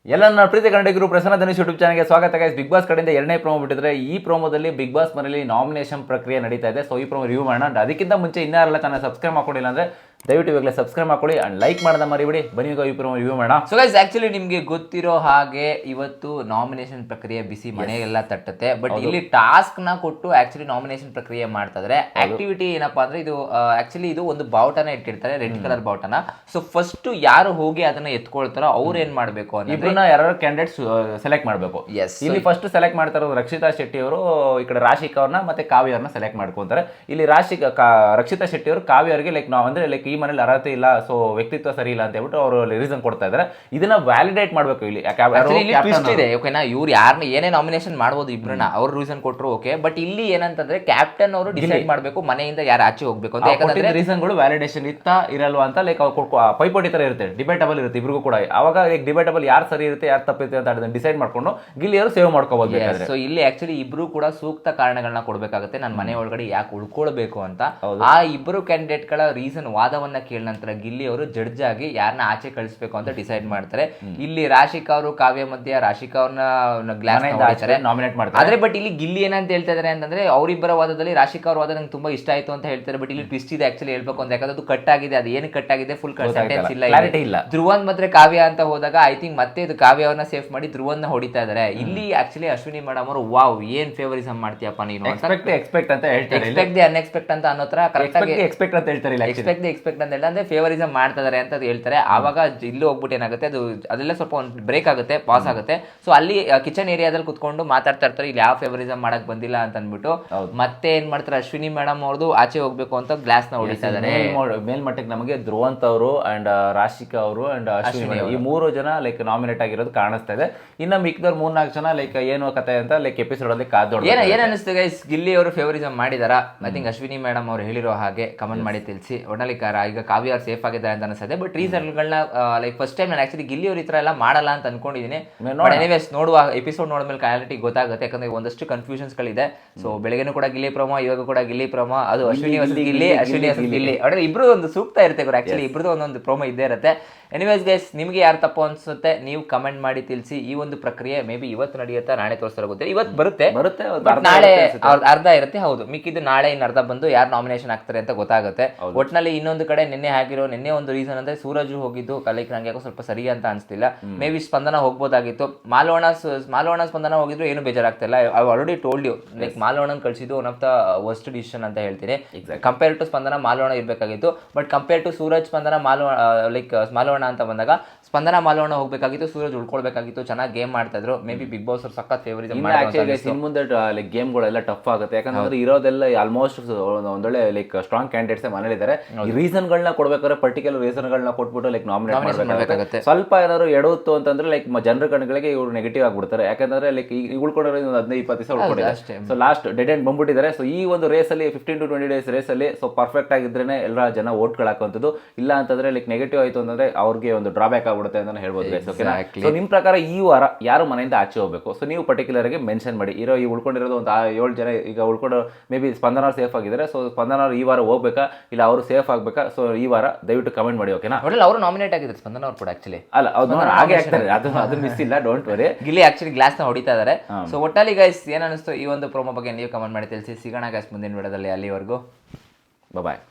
ಎಲ್ಲ ನನ್ನ ಪ್ರೀತಿ ಕನ್ನಡಿಗರು ಪ್ರಸನ್ನ ಧನುಷ್ ಯೂಟ್ಯೂಬ್ ಚಾನಲ್ಗೆ ಸ್ವಾಗತ ಗೈಸ್. ಬಿಗ್ ಬಾಸ್ ಕಡೆಯಿಂದ ಎರಡನೇ ಪ್ರೋಮೋ ಬಿಟ್ಟಿದ್ರೆ ಈ ಪ್ರೋಮೋದಲ್ಲಿ ಬಿಗ್ ಬಾಸ್ ಮನೆಯಲ್ಲಿ ನಾಮಿನೇಷನ್ ಪ್ರಕ್ರಿಯೆ ನಡೀತಾ ಇದೆ. ಸೊ ಈ ಪ್ರೋಮೋ ರಿವ್ಯೂ ಮಾಡೋಣ. ಅದಕ್ಕಿಂತ ಮುಂಚೆ ಇನ್ನಾರೆಲ್ಲ ಚಾನಲ್ ಸಬ್ಸ್ಕ್ರೈಬ್ ಮಾಡ್ಕೊಂಡಿಲ್ಲ ಅಂದ್ರೆ ದಯವಿಟ್ಟು ಇವಾಗಲೇ ಸಬ್ಸ್ಕ್ರೈಬ್ ಮಾಡ್ಕೊಳ್ಳಿ ಅಂಡ್ ಲೈಕ್ ಮಾಡೋದ ಮರಿಬೇಡಿ. ಬನ್ನಿ ಈಗ ಈ ಪ್ರೋಮೋ ರಿವ್ಯೂ ಮಾಡೋಣ. ಸೊ ಗೈಸ್ ಆಕ್ಚುಲಿ ನಿಮಗೆ ಗೊತ್ತಿರೋ ಹಾಗೆ ಇವತ್ತು ನಾಮಿನೇಷನ್ ಪ್ರಕ್ರಿಯೆ ಬಿಸಿ ಮನೆಗೆಲ್ಲ ತಟ್ಟುತ್ತೆ. ಬಟ್ ಇಲ್ಲಿ ಟಾಸ್ಕ್ ನ ಕೊಟ್ಟು ಆಕ್ಚುಲಿ ನಾಮಿನೇಷನ್ ಪ್ರಕ್ರಿಯೆ ಮಾಡ್ತಾ ಇದ್ರೆ ಆಕ್ಟಿವಿಟಿ ಏನಪ್ಪಾ ಅಂದ್ರೆ ಇದು ಆಕ್ಚುಲಿ ಇದು ಒಂದು ಬಾವುಟನ ಇಟ್ಟಿರ್ತಾರೆ, ರೆಡ್ ಕಲರ್ ಬಾವುಟನ. ಸೊ ಫಸ್ಟ್ ಯಾರು ಹೋಗಿ ಅದನ್ನ ಎತ್ಕೊಳ್ತಾರೋ ಅವ್ರು ಏನ್ ಮಾಡ್ಬೇಕು ಅಂದ್ರೆ ಯಾರು ಕ್ಯಾಂಡಿಡೇಟ್ಸ್ ಸೆಲೆಕ್ಟ್ ಮಾಡಬೇಕು. ಇಲ್ಲಿ ಫಸ್ಟ್ ಸೆಲೆಕ್ಟ್ ಮಾಡ್ತಾ ಇರೋದು ರಕ್ಷಿತಾ ಶೆಟ್ಟಿ ಅವರು, ಈ ಕಡೆ ರಾಶಿಕ್ ಅವ್ರನ್ನ ಮತ್ತೆ ಕಾವ್ಯ ಅವ್ರನ್ನ ಸೆಲೆಕ್ಟ್ ಮಾಡ್ಕೊಂತಾರೆ. ಇಲ್ಲಿ ರಕ್ಷಿತಾ ಶೆಟ್ಟಿ ಅವರು ಕಾವ್ಯ ಅವರಿಗೆ ಲೈಕ್ ನಾವು ಅಂದ್ರೆ ಲೈಕ್ ಈ ಮನೇಲಿ ಅರ್ಹತೆ ಇಲ್ಲ, ಸೊ ವ್ಯಕ್ತಿತ್ವ ಸರಿ ಇಲ್ಲ ಅಂತ ಹೇಳ್ಬಿಟ್ಟು ಅವರು ರೀಸನ್ ಕೊಡ್ತಾ ಇದ್ದಾರೆ. ಇದನ್ನ ವ್ಯಾಲಿಡೇಟ್ ಮಾಡ್ಬೇಕು. ಇಲ್ಲಿ ಟ್ವಿಸ್ಟ್ ಇದೆ. ಓಕೆನಾ, ಇವ್ರು ಯಾರನ್ನ ಏನೇ ನಾಮಿನೇಷನ್ ಮಾಡ್ಬೋದು ಇಬ್ರನ್ನ, ಅವ್ರು ರೀಸನ್ ಕೊಟ್ಟರು ಓಕೆ. ಬಟ್ ಇಲ್ಲಿ ಏನಂತಂದ್ರೆ ಕ್ಯಾಪ್ಟನ್ ಅವರು ಡಿಸೈಡ್ ಮಾಡ್ಬೇಕು ಮನೆಯಿಂದ ಯಾರು ಆಚೆ ಹೋಗ್ಬೇಕು ಅಂತ. ಯಾಕಂದ್ರೆ ರೀಸನ್ಗಳು ವ್ಯಾಲಿಡೇಷನ್ ಇತ್ತಾ ಇರಲ್ವಾ ಅಂತ ಲೈಕ್ ಪೈಪೋಟಿ ತರ ಇರುತ್ತೆ, ಡಿಬೇಟಬಲ್ ಇರುತ್ತೆ ಇಬ್ರಿಗೂ ಕೂಡ. ಅವಾಗ ಲೈಕ್ ಡಿಬೇಟಬಲ್ ಯಾರು ಸರಿ ಇರುತ್ತೆ ಯಾರು ತಪ್ಪಿರುತ್ತೆ ಅಂತ ಅದನ್ನ ಡಿಸೈಡ್ ಮಾಡ್ಕೊಂಡು ಗಿಲ್ಲಿಯವರು ಸೇವ್ ಮಾಡ್ಕೋಬಹುದು. ಸೊ ಇಲ್ಲಿ ಆಕ್ಚುಲಿ ಇಬ್ರು ಕೂಡ ಸೂಕ್ತ ಕಾರಣಗಳನ್ನ ಕೊಡ್ಬೇಕಾಗುತ್ತೆ, ನನ್ನ ಮನೆ ಒಳಗಡೆ ಯಾಕೆ ಉಳ್ಕೊಳ್ಬೇಕು ಅಂತ. ಆ ಇಬ್ಬರು ಕ್ಯಾಂಡಿಡೇಟ್ ಗಳ ರೀಸನ್ ವಾದವನ್ನ ಕೇಳ ನಂತರ ಗಿಲ್ಲಿ ಅವರು ಜಡ್ಜ್ ಆಗಿ ಯಾರನ್ನ ಆಚೆ ಕಳಿಸ್ಬೇಕು ಅಂತ ಡಿಸೈಡ್ ಮಾಡ್ತಾರೆ. ಇಲ್ಲಿ ರಾಶಿಕಾ ಅವರು ಕಾವ್ಯ ಮಧ್ಯ ರಾಶಿಕಾ ಅವ್ರನ್ನ ಗ್ಲಾಸ್ ನಾಮಿನೇಟ್ ಮಾಡ್ತಾರೆ. ಆದ್ರೆ ಬಟ್ ಇಲ್ಲಿ ಗಿಲ್ಲಿ ಏನಂತ ಹೇಳ್ತಾ ಇದಾರೆ ಅಂತಂದ್ರೆ ಅವರಿಬ್ಬರ ವಾದದಲ್ಲಿ ರಾಶಿಕಾ ಅವ್ರ ವಾದ ನಂಗೆ ತುಂಬಾ ಇಷ್ಟ ಆಯ್ತು ಅಂತ ಹೇಳ್ತಾರೆ. ಬಟ್ ಇಲ್ಲಿ ಟ್ವಿಸ್ಟ್ ಇದೆ ಆಕ್ಚುಲಿ ಹೇಳ್ಬೇಕು ಅಂತ. ಯಾಕಂದ್ರೆ ಅದು ಕಟ್ ಆಗಿದೆ, ಅದು ಏನು ಕಟ್ ಆಗಿದೆ ಫುಲ್ ಸೆಂಟೆನ್ಸ್ ಇಲ್ಲ. ಧ್ರುವನ್ ಮತ್ತೆ ಕಾವ್ಯ ಅಂತ ಹೋದಾಗ ಐ ಥಿಂಕ್ ಮತ್ತೆ ಇದು ಕಾವ್ಯ ಅವ್ರನ್ನ ಸೇಫ್ ಮಾಡಿ ಧ್ರುವನ್ನ ಹೊಡಿತಾ ಇದಾರೆ. ಇಲ್ಲಿ ಆಕ್ಚುಲಿ ಅಶ್ವಿನಿ ಮೇಡಮ್ ಅವರು ವಾವ್ ಏನ್ ಫೇವರಿಸಮ್ ಮಾಡ್ತೀಯಪ್ಪ ನೀನು, ಎಕ್ಸ್ಪೆಕ್ಟ್ ಅಂತ ಹೇಳ್ತಾರೆ, ಎಕ್ಸ್ಪೆಕ್ಟ್ ದಿ ಅನ್ಎಕ್ಸ್ಪೆಕ್ಟ್ ಅಂತ ಅನ್ನೋ ತರ ಕರೆಕ್ಟ್ ಆಗಿ ಎಕ್ಸ್ಪೆಕ್ಟ್ ಅಂತ ಹೇಳ್ತಾರೆ. ಎಕ್ಸ್ಪೆಕ್ಟ್ ದಿ ಎಕ್ಸ್ಪೆಕ್ಟ್ ಅಂತ ಅಂದ್ರೆ ಫೇವರಿಸಮ್ ಮಾಡ್ತಾ ಇದಾರೆ ಅಂತ ಹೇಳ್ತಾರೆ. ಆವಾಗ ಇಲ್ಲಿ ಹೋಗ್ಬಿಟ್ಟು ಏನಾಗುತ್ತೆ, ಅದು ಅದೆಲ್ಲ ಸ್ವಲ್ಪ ಒಂದು ಬ್ರೇಕ್ ಆಗುತ್ತೆ, ಪಾಸ್ ಆಗುತ್ತೆ. ಸೊ ಅಲ್ಲಿ ಕಿಚನ್ ಏರಿಯಾದಲ್ಲಿ ಕುತ್ಕೊಂಡು ಮಾತಾಡ್ತಾ ಇರ್ತಾರೆ, ಇಲ್ಲಿ ಯಾವ ಫೇವರಿಸಮ್ ಮಾಡಕ್ ಬಂದಿಲ್ಲ ಅಂತ ಅಂದ್ಬಿಟ್ಟು. ಮತ್ತೆ ಏನ್ ಮಾಡ್ತಾರೆ, ಅಶ್ವಿನಿ ಮೇಡಮ್ ಅವ್ರದ್ದು ಆಚೆ ಹೋಗ್ಬೇಕು ಅಂತ ಗ್ಲಾಸ್ ನ ಹೊಡಿತಾ ಇದಾರೆ. ಮೇಲ್ಮಟ್ಟಕ್ಕೆ ನಮಗೆ ಧ್ರುವಂತ್ ಅವರು ಅಂಡ್ ರಾಶಿಕಾ ಅವರು ಅಂಡ್ ಅಶ್ವಿನಿ ಈ ಮೂರು ಜನ ಲೈಕ್ ನಾಮಿನೇಟ್ ಆಗಿರೋದು ಕಾಣಿಸ್ತಾ ಇದೆ. ಇನ್ನ ಮಿಕ್ದವ್ರು 3-4 ಜನ ಲೈಕ್ ಏನು ಕತೆ ಅಂತ ಲೈಕ್ ಎಪಿಸೋಡ್ ಅಲ್ಲಿ ಕಾದೋಡ ಏನ್ ಅನಿಸ್ತು ಗೈಸ್, ಗಿಲ್ಲಿ ಅವರು ಫೇವರಿಸಮ್ ಮಾಡಿದಾರ? ಐ ಥಿಂಕ್ ಅಶ್ವಿನಿ ಮೇಡಮ್ ಅವ್ರು ಹೇಳಿರೋ ಹಾಗೆ ಕಮೆಂಟ್ ಮಾಡಿ ತಿಳಿಸಿ. ಒಟ್ಟಲ್ಲಿ ಈಗ ಕಾವ್ಯ ಅವ್ರು ಸೇಫ್ ಆಗಿದ್ದಾರೆ ಅಂತ ಅನಿಸ್ತದೆ. ಬಟ್ ರೀಸನ್ಗಳನ್ನ ಲೈಕ್ ಫಸ್ಟ್ ಟೈಮ್ ನಾನು ಆಕ್ಚುಲಿ ಗಿಲ್ಲಿ ಅವ್ರು ಈ ತರ ಎಲ್ಲ ಮಾಡಲ್ಲ ಅಂತ ಅನ್ಕೊಂಡಿದ್ದೀನಿ. ಎನಿವೇಸ್ ನೋಡುವ ಎಪಿಸೋಡ್ ನೋಡಿದ್ಮೇಲೆ ಕ್ಲಾರಿಟಿ ಗೊತ್ತಾಗುತ್ತೆ. ಯಾಕಂದ್ರೆ ಒಂದಷ್ಟು ಕನ್ಫ್ಯೂಷನ್ಸ್ ಗಳಿದೆ. ಸೊ ಬೆಳಗ್ಗೆನೂ ಕೂಡ ಗಿಲ್ಲಿ ಪ್ರೋಮೋ, ಇವಾಗ ಕೂಡ ಗಿಲ್ಲಿ ಪ್ರೋಮೋ, ಅದು ಅಶ್ವಿನಿ ಗಿಲ್ಲಿ, ಅಶ್ವಿನಿ ಗಿಲ್ಲಿ. ಅಂದ್ರೆ ಇಬ್ರು ಒಂದು ಸೂಕ್ತ ಇರುತ್ತೆ ಗುರು. ಆಕ್ಚುಲಿ ಇಬ್ರದ್ದು ಒಂದೊಂದು ಪ್ರೋಮೋ ಇದ್ದೇ ಇರುತ್ತೆ. ಎನಿವೇಸ್ ಗೈಸ್, ನಿಮ್ಗೆ ಯಾರು ತಪ್ಪು ಅನ್ಸುತ್ತೆ ನೀವು ಕಮೆಂಟ್ ಮಾಡಿ ತಿಳಿಸಿ. ಈ ಒಂದು ಪ್ರಕ್ರಿಯೆ ಮೇ ಬಿ ಇವತ್ತು ನಡೆಯುತ್ತಾ ನಾಳೆ ತೋರಿಸ್ತಾರ ಗೊತ್ತಿಲ್ಲ. ಇವತ್ತು ಬರುತ್ತೆ ನಾಳೆ ಅರ್ಧ ಇರುತ್ತೆ. ಹೌದು, ಮಿಕ್ಕಿದ್ದು ನಾಳೆ ಇನ್ನು ಅರ್ಧ ಬಂದು ಯಾರು ನಾಮಿನೇಷನ್ ಆಗ್ತಾರೆ ಅಂತ ಗೊತ್ತಾಗುತ್ತೆ. ಒಟ್ನಲ್ಲಿ ಇನ್ನೊಂದು ಕಡೆ ನಿನ್ನೆ ಒಂದು ರೀಸನ್ ಅಂದ್ರೆ ಸೂರಜ್ ಹೋಗಿದ್ದು ಕಲೈಕ್ ನಂಗೆ ಯಾಕೋ ಸ್ವಲ್ಪ ಸರಿ ಅಂತ ಅನ್ಸ್ತಿಲ್ಲ. ಮೇ ಬಿ ಸ್ಪಂದನ ಹೋಗ್ಬೋದಾಗಿತ್ತು. ಮಾಲೋಣ ಸ್ಪಂದನ ಹೋಗಿದ್ರು ಏನು ಬೇಜಾರಾಗ್ತಿಲ್ಲ. I already told you like ಮಾಲೋಣನ್ ಕಳಿಸಿದ್ದು one of the worst decision ಅಂತ ಹೇಳ್ತೀನಿ. ಕಂಪೇರ್ ಟು ಸ್ಪಂದನ ಮಾಲೋಣ ಇರ್ಬೇಕಾಗಿತ್ತು. But compare to Sooraj Spandana Malona ಅಂತ ಬಂದಾಗ ಸ್ಪಂದನ ಮಾಲೋಣ ಹೋಗ್ಬೇಕಾಗಿತ್ತು, ಸೂರಜ್ ಉಳ್ಕೊಳ್ಬೇಕಾಗಿತ್ತು. ಚೆನ್ನಾಗಿ ಗೇಮ್ ಮಾಡ್ತಾ ಇದ್ರು. ಮೇ ಬಿ ಬಿಗ್ ಬಾಸ್ ಅವ್ರು ಸಖತ್ ಫೇವರಿಸಮ್ ಮುಂದೆ ಲೈಕ್ ಗೇಮ್ಗಳೆಲ್ಲ ಟಫ್ ಆಗುತ್ತೆ. ಯಾಕಂದ್ರೆ ಇರೋದೆಲ್ಲ ಆಲ್ಮೋಸ್ಟ್ ಒಂದೊಳ್ಳೆ ಲೈಕ್ ಸ್ಟ್ರಾಂಗ್ ಕ್ಯಾಂಡಿಡೇಟ್ಸ್ ಮನೇಲಿದ್ದಾರೆ. ಈ ರೀಸನ್ ಕೊಡ್ಬೇಕಾದ್ರೆ ಪರ್ಟಿಕ್ಯುಲರ್ ರೀಸನ್ ಕೊಟ್ಬಿಟ್ಟು ಲೈಕ್ ನಾಮಿನೇಟ್ ಮಾಡಬೇಕಾಗುತ್ತೆ. ಸ್ವಲ್ಪ ಏನಾದ್ರು ಎಡುತ್ತು ಅಂತಂದ್ರೆ ಲೈಕ್ ಜನರ ಕಣ್ಗಳಿಗೆ ಇವರು ನೆಗೆಟಿವ್ ಆಗ್ಬಿಡ್ತಾರೆ. ಯಾಕಂದ್ರೆ ಲೈಕ್ ಈಗ ಉಳ್ಕೊಂಡಿರೋ 15-20 ದಿವಸ ಉಳ್ಕೊಂಡಿದ್ದಾರೆ. ಸೊ ಲಾಸ್ಟ್ ಡೆಡ್ ಎಂಡ್ ಬಂದ್ಬಿಟ್ಟಿದ್ದಾರೆ. ಸೊ ಈ ಒಂದು ರೇಸ್ ಅಲ್ಲಿ 15 to 20 days ರೇಸ್ ಅಲ್ಲಿ ಸೊ ಪರ್ಫೆಕ್ಟ್ ಆಗಿದ್ರೇನೆ ಎಲ್ಲ ಜನ ಓಟ್ಗಳು ಹಾಕುವಂಥದ್ದು. ಇಲ್ಲ ಅಂತಂದ್ರೆ ಲೈಕ್ ನೆಗೆಟಿವ್ ಆಯ್ತು ಅಂತಂದ್ರೆ ಅವ್ರಿಗೆ ಒಂದು ಡ್ರಾಬ್ಯಾಕ್ ಆಗ್ಬಿಡುತ್ತೆ ಅಂತ ಹೇಳ್ಬೋದು. ಸೊ ನಿಮ್ ಪ್ರಕಾರ ಈ ವಾರ ಯಾರು ಮನೆಯಿಂದ ಆಚೆ ಹೋಗ್ಬೇಕು, ಸೊ ನೀವು ಪರ್ಟಿಕ್ಯುಲರ್ ಆಗಿ ಮೆನ್ಷನ್ ಮಾಡಿ. ಈ ಉಳ್ಕೊಂಡಿರೋದು ಒಂದು 7 ಜನ ಈಗ ಉಳ್ಕೊಂಡು ಮೇ ಬಿ ಸ್ಪಂದನ ಸೇಫ್ ಆಗಿದ್ದಾರೆ. ಸೊ ಸ್ಪಂದನ ಈ ವಾರ ಹೋಗ್ಬೇಕಾ ಇಲ್ಲ ಅವರು ಸೇಫ್ ಆಗ್ಬೇಕಾ? ಸೊ ಈ ವಾರ ದಯವಿಟ್ಟು ಕಮೆಂಟ್ ಮಾಡಿ. ಓಕೆನಾ? ಅವರು ನಾಮಿನೇಟ್ ಆಗಿದ್ದಾರೆ ಸ್ಪಂದನ ಅವ್ರು ಕೂಡ ಆಕ್ಚುಲಿ. ಅಲ್ಲ ಅವ್ರು ಹಾಗೆ ಆಗ್ತಾರೆ, ಅದು ಮಿಸ್ ಇಲ್ಲ, don't worry. Gilli actually glass ನ ಹೊಡಿತಾ ಇದ್ದಾರೆ. ಸೊ ಒಟ್ಟಲ್ಲಿ ಗೈಸ್ ಏನ್ ಅನಿಸ್ತು ಈ ಒಂದು ಪ್ರೋಮೋ ಬಗ್ಗೆ ನೀವು ಕಮೆಂಟ್ ಮಾಡಿ ತಿಳಿಸಿ. ಸಿಗೋಣ ಗೈಸ್ ಮುಂದಿನ ವಿಡಿಯೋದಲ್ಲಿ. ಅಲ್ಲಿವರೆಗೂ ಬಾಯ್.